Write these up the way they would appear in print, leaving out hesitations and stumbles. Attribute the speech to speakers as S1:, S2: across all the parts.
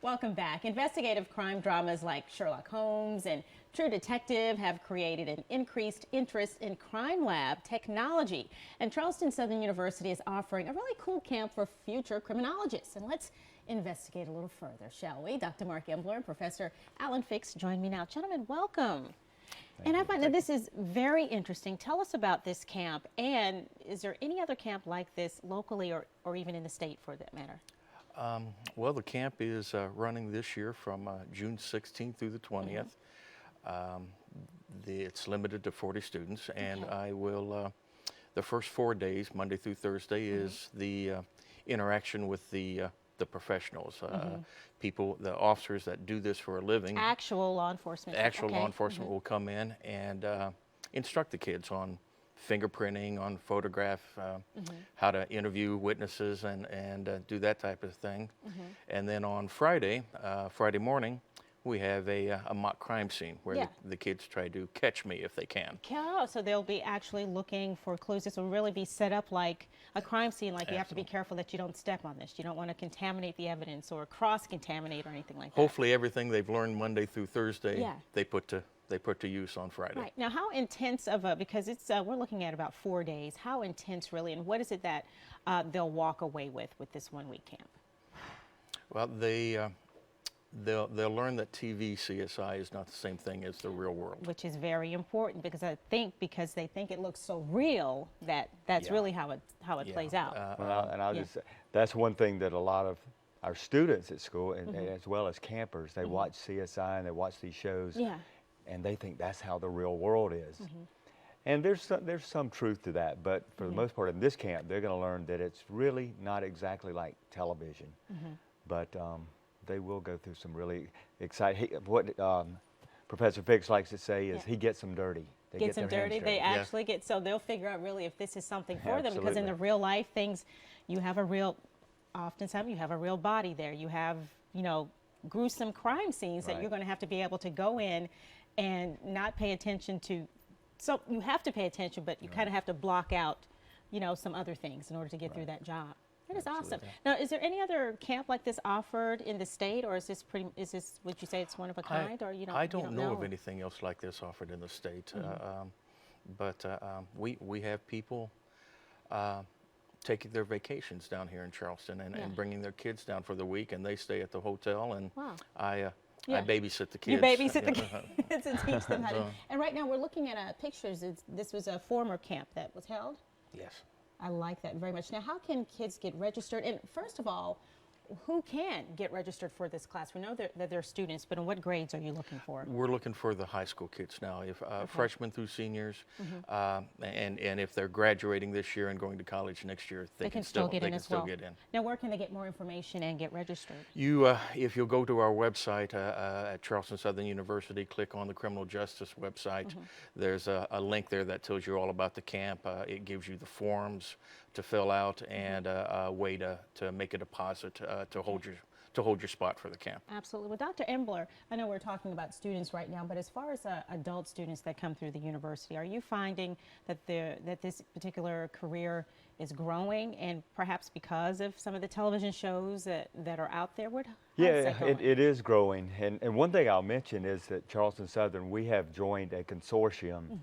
S1: Welcome back. Investigative crime dramas like Sherlock Holmes and True Detective have created an increased interest in crime lab technology. And Charleston Southern University is offering a really cool camp for future criminologists. And let's investigate a little further, shall we? Dr. Mark Embler and Professor Alan Fix join me now. Gentlemen, welcome. And I find that this is very interesting. Tell us about this camp, and is there any other camp like this locally or even in the state for that matter?
S2: Well, the camp is running this year from June 16th through the 20th. It's limited to 40 students, and I will, the first 4 days, Monday through Thursday, is the interaction with the professionals, people, the officers that do this for a living.
S1: Actual law enforcement.
S2: Actual law enforcement will come in and instruct the kids on fingerprinting, on photograph, how to interview witnesses and do that type of thing. And then on Friday, Friday morning, we have a mock crime scene where the kids try to catch me if they can.
S1: Oh, so they'll be actually looking for clues. This will really be set up like a crime scene, like you have to be careful that you don't step on this. You don't want to contaminate the evidence or cross-contaminate or anything like that.
S2: Hopefully everything they've learned Monday through Thursday, they put to use on Friday.
S1: Right. Now, how intense of a, because it's, we're looking at about 4 days, how intense really, and what is it that they'll walk away with this 1 week camp?
S2: Well, they'll learn that TV CSI is not the same thing as the real world.
S1: Which is very important, because I think because they think it looks so real that's really how it plays out.
S3: I'll just say, that's one thing that a lot of our students at school, and as well as campers, they watch CSI and they watch these shows, and they think that's how the real world is. And there's some truth to that, but for the most part in this camp, they're going to learn that it's really not exactly like television, but they will go through some really exciting, what Professor Fix likes to say is he gets them dirty. They
S1: get them dirty. They actually get, so they'll figure out really if this is something for them, because in the real life things, you have a real, oftentimes you have a real body there. You have, you know, gruesome crime scenes that you're going to have to be able to go in and not pay attention to. So you have to pay attention, but you kind of have to block out, you know, some other things in order to get through that job. That is awesome. Now, is there any other camp like this offered in the state, or is this would you say it's one of a kind, or you don't?
S2: I don't know of anything else like this offered in the state, but we have people taking their vacations down here in Charleston and bringing their kids down for the week, and they stay at the hotel, and I babysit the kids.
S1: You babysit the kids and teach them how to. And right now we're looking at pictures. This was a former camp that was held?
S2: Yes.
S1: I like that very much. Now, how can kids get registered? And first of all, who can get registered for this class? We know that they're students, but in what grades are you looking for?
S2: We're looking for the high school kids now, if freshmen through seniors, and if they're graduating this year and going to college next year, they can still get in.
S1: Now, where can they get more information and get registered?
S2: If you'll go to our website at Charleston Southern University, click on the Criminal Justice website. There's a link there that tells you all about the camp. It gives you the forms to fill out and a way to make a deposit to hold your spot for the camp.
S1: Absolutely. Well, Dr. Embler, I know we're talking about students right now, but as far as adult students that come through the university, are you finding that this particular career is growing, and perhaps because of some of the television shows that are out there?
S3: It is growing. And one thing I'll mention is that Charleston Southern, we have joined a consortium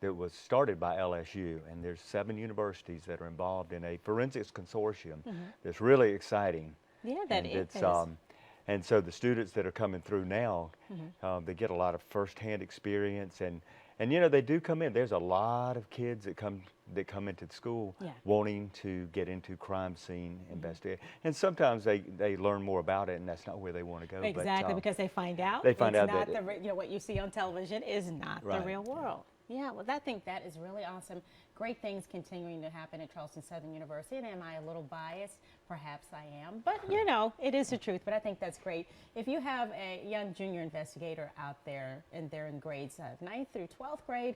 S3: that was started by LSU, and there's 7 universities that are involved in a forensics consortium that's really exciting.
S1: Yeah, that is.
S3: And so the students that are coming through now, they get a lot of firsthand experience, and you know, they do come in. There's a lot of kids that come into the school wanting to get into crime scene investigation, and sometimes they learn more about it, and that's not where they want to go.
S1: Exactly, because they find out
S3: that
S1: what you see on television is not the real world. Yeah, well, I think that is really awesome. Great things continuing to happen at Charleston Southern University. And am I a little biased? Perhaps I am. But, you know, it is the truth. But I think that's great. If you have a young junior investigator out there and they're in grades 9th through 12th grade,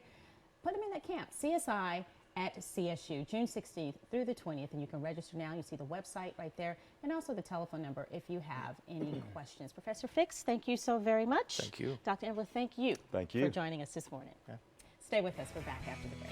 S1: put them in that camp, CSI at CSU, June 16th through the 20th. And you can register now. You see the website right there, and also the telephone number if you have any questions. Professor Fix, thank you so very much.
S2: Thank you.
S1: Dr. Embler, thank you
S3: for
S1: joining us this morning. Stay with us. We're back after the break.